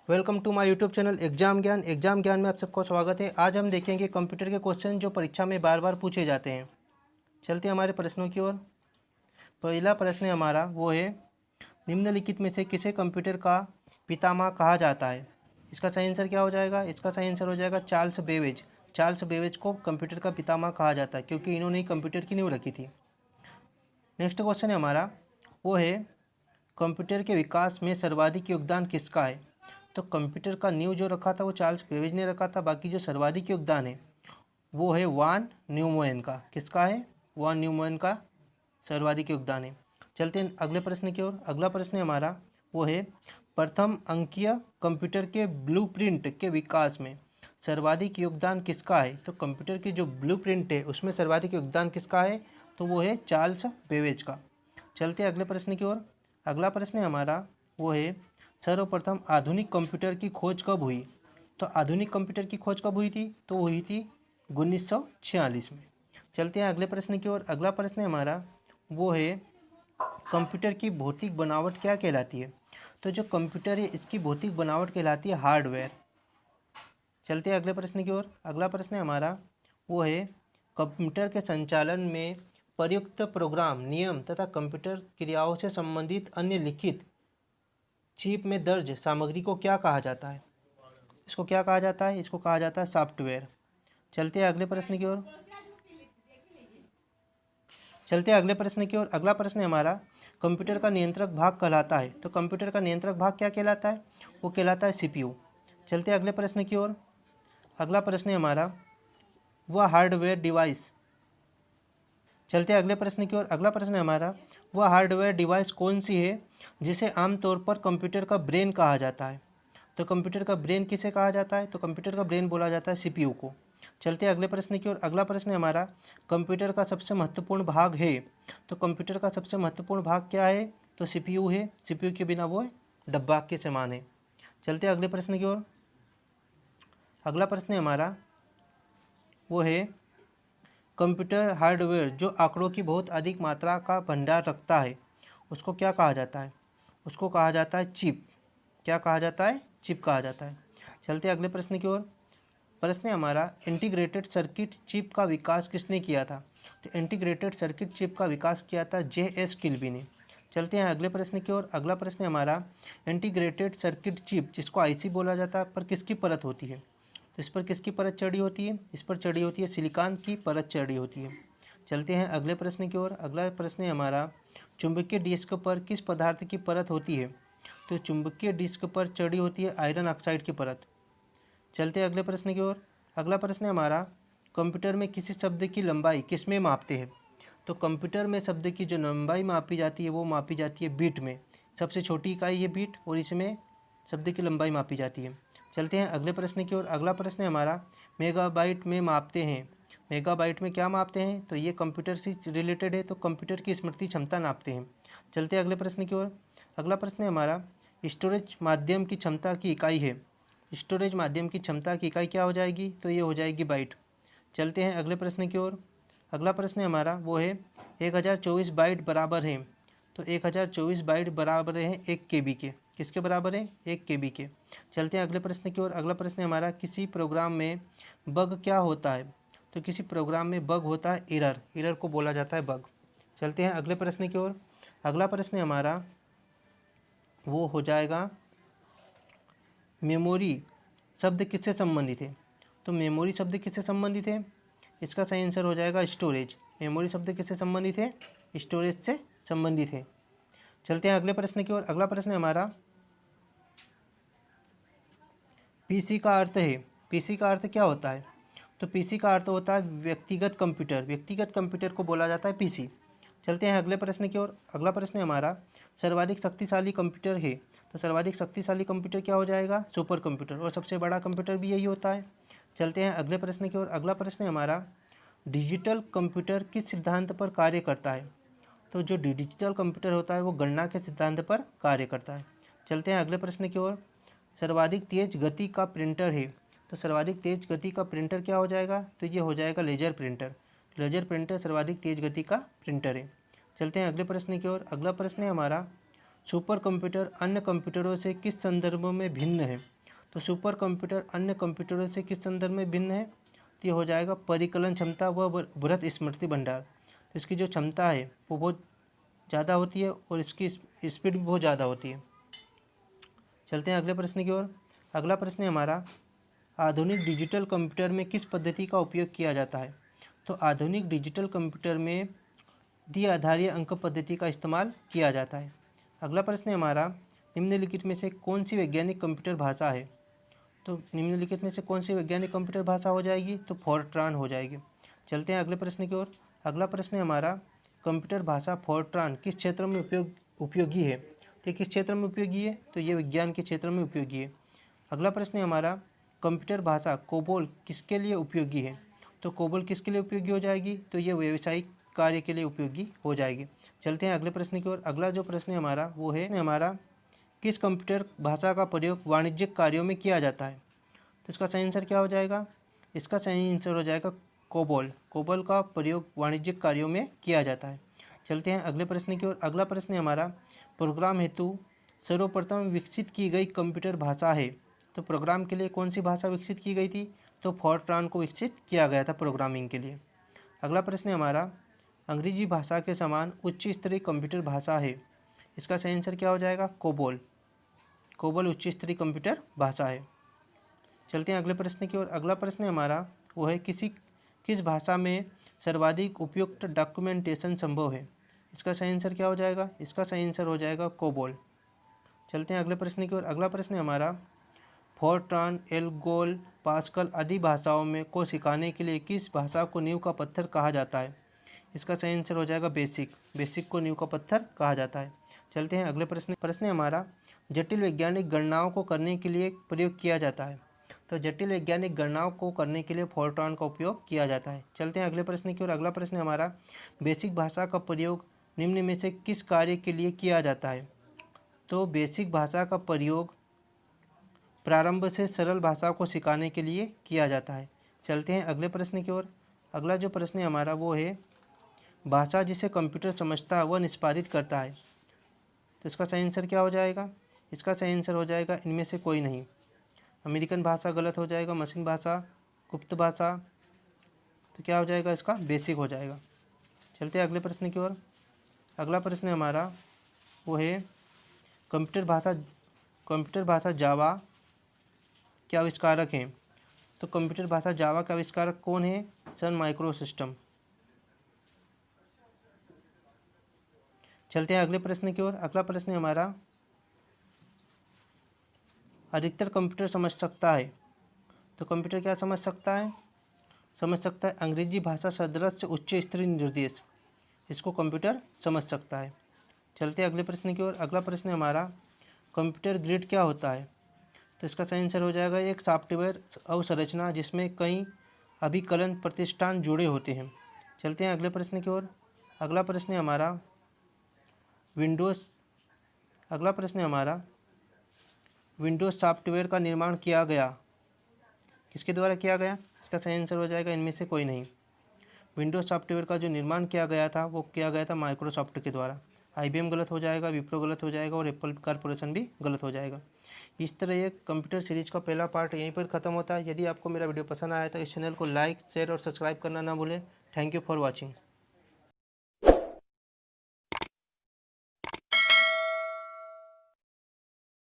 Welcome to my YouTube channel Exam Gyan में आप सबको स्वागत है। आज हम देखेंगे कंप्यूटर के क्वेश्चन जो परीक्षा में बार बार पूछे जाते हैं। चलते हैं हमारे प्रश्नों की ओर। पहला प्रश्न हमारा वो है, निम्नलिखित में से किसे कंप्यूटर का पितामह कहा जाता है? इसका सही आंसर क्या हो जाएगा? इसका सही आंसर हो जाएगा चार्ल्स बेबेज। चार्ल्स बेबेज को कंप्यूटर का पितामह कहा जाता है क्योंकि इन्होंने ही कंप्यूटर की नींव रखी थी। नेक्स्ट क्वेश्चन है हमारा वो है, कंप्यूटर के विकास में सर्वाधिक योगदान किसका है? तो कंप्यूटर का नींव जो रखा था वो चार्ल्स बेबेज ने रखा था। बाकी जो सर्वाधिक योगदान है वो है वान न्यूमैन का। किसका है? वान न्यूमैन का सर्वाधिक योगदान है। चलते हैं अगले प्रश्न की ओर। अगला प्रश्न हमारा वो है, प्रथम अंकीय कंप्यूटर के ब्लूप्रिंट के विकास में सर्वाधिक योगदान किसका है? तो कंप्यूटर की जो ब्लूप्रिंट है उसमें सर्वाधिक योगदान किसका है? तो वो है चार्ल्स बेबेज का। चलते हैं अगले प्रश्न की ओर। अगला प्रश्न हमारा वो है, सर्वप्रथम आधुनिक कंप्यूटर की खोज कब हुई? तो आधुनिक कंप्यूटर की खोज कब हुई थी? तो हुई थी 1946 में। चलते हैं अगले प्रश्न की ओर। अगला प्रश्न हमारा वो है, कंप्यूटर की भौतिक बनावट क्या कहलाती है? तो जो कंप्यूटर है इसकी भौतिक बनावट कहलाती है हार्डवेयर। चलते हैं अगले प्रश्न की ओर। अगला प्रश्न हमारा वो है, कंप्यूटर के संचालन में प्रयुक्त प्रोग्राम, नियम तथा कंप्यूटर क्रियाओं से संबंधित अन्य लिखित चिप में दर्ज सामग्री को क्या कहा जाता है? इसको क्या कहा जाता है? इसको कहा जाता है सॉफ्टवेयर। चलते हैं अगले प्रश्न की ओर। अगला प्रश्न हमारा, कंप्यूटर का नियंत्रक भाग कहलाता है। तो कंप्यूटर का नियंत्रक भाग क्या कहलाता है? वो कहलाता है सीपीयू। चलते हैं अगले प्रश्न की ओर। अगला प्रश्न हमारा वह हार्डवेयर डिवाइस चलते हैं अगले प्रश्न की ओर। अगला प्रश्न हमारा, वह हार्डवेयर डिवाइस कौन सी है जिसे आमतौर पर कंप्यूटर का ब्रेन कहा जाता है? तो कंप्यूटर का ब्रेन किसे कहा जाता है? तो कंप्यूटर का ब्रेन बोला जाता है सीपीयू को। चलते हैं अगले प्रश्न की ओर। अगला प्रश्न हमारा, कंप्यूटर का सबसे महत्वपूर्ण भाग है। तो कंप्यूटर का सबसे महत्वपूर्ण भाग क्या है? तो सीपीयू है। सीपीयू के बिना वो डब्बा के समान है। चलते हैं अगले प्रश्न की ओर। अगला प्रश्न हमारा वो है, कंप्यूटर हार्डवेयर जो आंकड़ों की बहुत अधिक मात्रा का भंडार रखता है उसको क्या कहा जाता है? उसको कहा जाता है चिप। क्या कहा जाता है? चिप कहा जाता है। चलते हैं अगले प्रश्न की ओर। प्रश्न हमारा, इंटीग्रेटेड सर्किट चिप का विकास किसने किया था? तो इंटीग्रेटेड सर्किट चिप का विकास किया था JS किल्बी ने। चलते हैं अगले प्रश्न की ओर। अगला प्रश्न हमारा, इंटीग्रेटेड सर्किट चिप जिसको आईसी बोला जाता है पर किसकी परत होती है? तो इस पर किसकी परत चढ़ी होती है? इस पर चढ़ी होती है सिलिकॉन की परत चढ़ी होती है। चलते हैं अगले प्रश्न की ओर। अगला प्रश्न हमारा, चुंबकीय डिस्क पर किस पदार्थ की परत होती है? तो चुंबकीय डिस्क पर चढ़ी होती है आयरन ऑक्साइड की परत। चलते हैं अगले प्रश्न की ओर। अगला प्रश्न हमारा, कंप्यूटर में किसी शब्द की लंबाई किस में मापते हैं? तो कंप्यूटर में शब्द की जो लंबाई मापी जाती है वो मापी जाती है बीट में। सबसे छोटी इकाई है बीट और इसमें शब्द की लंबाई मापी जाती है। चलते हैं अगले प्रश्न की ओर। अगला प्रश्न हमारा, मेगाबाइट में मापते हैं। मेगाबाइट में क्या मापते हैं? तो ये कंप्यूटर से रिलेटेड है, तो कंप्यूटर की स्मृति क्षमता नापते हैं। चलते हैं अगले प्रश्न की ओर। अगला प्रश्न हमारा, स्टोरेज माध्यम की क्षमता की इकाई है। स्टोरेज माध्यम की क्षमता की इकाई क्या हो जाएगी? तो ये हो जाएगी बाइट। चलते हैं अगले प्रश्न की ओर। अगला प्रश्न हमारा वो है, 1024 बाइट बराबर है। तो 1024 बाइट बराबर है 1 KB के। किसके बराबर है? 1 KB के। चलते हैं अगले प्रश्न की ओर। अगला प्रश्न हमारा, किसी प्रोग्राम में बग क्या होता है? तो किसी प्रोग्राम में बग होता है एरर। एरर को बोला जाता है बग। चलते हैं अगले प्रश्न की ओर। अगला प्रश्न हमारा वो हो जाएगा, मेमोरी शब्द किससे संबंधित है? तो मेमोरी शब्द किससे संबंधित है? इसका सही आंसर हो जाएगा स्टोरेज। मेमोरी शब्द किससे संबंधित है? स्टोरेज से संबंधित है। चलते हैं अगले प्रश्न की ओर। अगला प्रश्न हमारा, पीसी का अर्थ है। पीसी का अर्थ क्या होता है? तो पीसी का अर्थ होता है व्यक्तिगत कंप्यूटर। व्यक्तिगत कंप्यूटर को बोला जाता है पीसी। चलते हैं अगले प्रश्न की ओर। अगला प्रश्न हमारा, सर्वाधिक शक्तिशाली कंप्यूटर है। तो सर्वाधिक शक्तिशाली कंप्यूटर क्या हो जाएगा? Super computer. और सबसे बड़ा कंप्यूटर भी यही होता है। चलते हैं अगले प्रश्न की ओर। अगला प्रश्न हमारा, डिजिटल कंप्यूटर किस सिद्धांत पर कार्य करता है? तो जो डिजिटल कंप्यूटर होता है वो गणना के सिद्धांत पर कार्य करता है। चलते हैं अगले प्रश्न की ओर। सर्वाधिक तेज गति का प्रिंटर है। तो सर्वाधिक तेज गति का प्रिंटर क्या हो जाएगा? तो ये हो जाएगा लेजर प्रिंटर। लेजर प्रिंटर सर्वाधिक तेज गति का प्रिंटर है। चलते हैं अगले प्रश्न की ओर। अगला प्रश्न है हमारा, सुपर कंप्यूटर अन्य कंप्यूटरों से किस संदर्भ में भिन्न है? तो सुपर कंप्यूटर अन्य कंप्यूटरों से किस संदर्भ में भिन्न है? तो ये हो जाएगा परिकलन क्षमता व बृहत स्मृति भंडार। तो इसकी जो क्षमता है वो बहुत ज़्यादा होती है और इसकी स्पीड भी बहुत ज़्यादा होती है। चलते हैं अगले प्रश्न की ओर। अगला प्रश्न है हमारा, आधुनिक डिजिटल कंप्यूटर में किस पद्धति का उपयोग किया जाता है? तो आधुनिक डिजिटल कंप्यूटर में द्विआधारीय अंक पद्धति का इस्तेमाल किया जाता है। अगला प्रश्न है हमारा, निम्नलिखित में से कौन सी वैज्ञानिक कंप्यूटर भाषा है? तो निम्नलिखित में से कौन सी वैज्ञानिक कंप्यूटर भाषा हो जाएगी? तो फोर्ट्रान हो जाएगी। चलते हैं अगले प्रश्न की ओर। अगला प्रश्न है हमारा, कंप्यूटर भाषा फोर्ट्रान किस क्षेत्र में उपयोगी है? तो किस क्षेत्र में उपयोगी है? तो ये विज्ञान के क्षेत्र में उपयोगी है। अगला प्रश्न है हमारा, कंप्यूटर भाषा कोबोल किसके लिए उपयोगी है? तो कोबोल किसके लिए उपयोगी हो जाएगी? तो ये व्यावसायिक कार्य के लिए उपयोगी हो जाएगी। चलते हैं अगले प्रश्न की ओर। अगला जो प्रश्न है हमारा वो है हमारा, किस कंप्यूटर भाषा का प्रयोग वाणिज्यिक कार्यों में किया जाता है? तो इसका सही आंसर क्या हो जाएगा? इसका सही आंसर हो जाएगा कोबोल। कोबोल का प्रयोग वाणिज्यिक कार्यों में किया जाता है। चलते हैं अगले प्रश्न की ओर। अगला प्रश्न है हमारा, प्रोग्राम हेतु सर्वप्रथम विकसित की गई कंप्यूटर भाषा है। तो प्रोग्राम के लिए कौन सी भाषा विकसित की गई थी? तो फोर्ट्रान को विकसित किया गया था प्रोग्रामिंग के लिए। अगला प्रश्न है हमारा, अंग्रेजी भाषा के समान उच्च स्तरीय कंप्यूटर भाषा है। इसका सही आंसर क्या हो जाएगा? कोबोल। कोबोल उच्च स्तरीय कंप्यूटर भाषा है। चलते हैं अगले प्रश्न की ओर। अगला प्रश्न है हमारा वो है, किस भाषा में सर्वाधिक उपयुक्त डॉक्यूमेंटेशन संभव है? इसका सही आंसर क्या हो जाएगा? इसका सही आंसर हो जाएगा कोबोल। चलते हैं अगले प्रश्न की ओर। अगला प्रश्न है हमारा, फोर्ट्रान, एल्गोल, पास्कल आदि भाषाओं में को सिखाने के लिए किस भाषा को नींव का पत्थर कहा जाता है? इसका सही आंसर हो जाएगा बेसिक। बेसिक को नींव का पत्थर कहा जाता है। चलते हैं अगले प्रश्न है हमारा, जटिल वैज्ञानिक गणनाओं को करने के लिए प्रयोग किया जाता है। तो जटिल वैज्ञानिक गणनाओं को करने के लिए फोर्ट्रान का उपयोग किया जाता है। चलते हैं अगले प्रश्न की ओर। अगला प्रश्न है हमारा, बेसिक भाषा का प्रयोग निम्न में से किस कार्य के लिए किया जाता है? तो बेसिक भाषा का प्रयोग प्रारंभ से सरल भाषा को सिखाने के लिए किया जाता है। चलते हैं अगले प्रश्न की ओर। अगला जो प्रश्न है हमारा वो है, भाषा जिसे कंप्यूटर समझता है वह निष्पादित करता है। तो इसका सही आंसर क्या हो जाएगा? इसका सही आंसर हो जाएगा इनमें से कोई नहीं। अमेरिकन भाषा गलत हो जाएगा, मशीन भाषा, गुप्त भाषा। तो क्या हो जाएगा? इसका बेसिक हो जाएगा। चलते हैं अगले प्रश्न की ओर। अगला प्रश्न है हमारा वो है, कंप्यूटर भाषा जावा के आविष्कारक हैं। तो कंप्यूटर भाषा जावा के आविष्कारक कौन है? सन माइक्रोसिस्टम। चलते हैं अगले प्रश्न की ओर। अगला प्रश्न है हमारा, अधिकतर कंप्यूटर समझ सकता है। तो कंप्यूटर क्या समझ सकता है? समझ सकता है अंग्रेजी भाषा सदृश उच्च स्तरीय निर्देश। इसको कंप्यूटर समझ सकता है। चलते हैं अगले प्रश्न की ओर। अगला प्रश्न है हमारा, कंप्यूटर ग्रिड क्या होता है? तो इसका सही आंसर हो जाएगा एक सॉफ्टवेयर अवसंरचना जिसमें कई अभिकलन प्रतिष्ठान जुड़े होते हैं। चलते हैं अगले प्रश्न की ओर। अगला प्रश्न है हमारा, विंडोज़ सॉफ्टवेयर का निर्माण किया गया किसके द्वारा किया गया? इसका सही आंसर हो जाएगा इनमें से कोई नहीं। विंडोज़ सॉफ्टवेयर का जो निर्माण किया गया था वो किया गया था माइक्रोसॉफ्ट के द्वारा। IBM गलत हो जाएगा, विप्रो गलत हो जाएगा और एप्पल कॉर्पोरेशन भी गलत हो जाएगा। इस तरह ये कंप्यूटर सीरीज का पहला पार्ट यहीं पर ख़त्म होता है। यदि आपको मेरा वीडियो पसंद आया तो इस चैनल को लाइक, शेयर और सब्सक्राइब करना ना भूलें। Thank you for watching.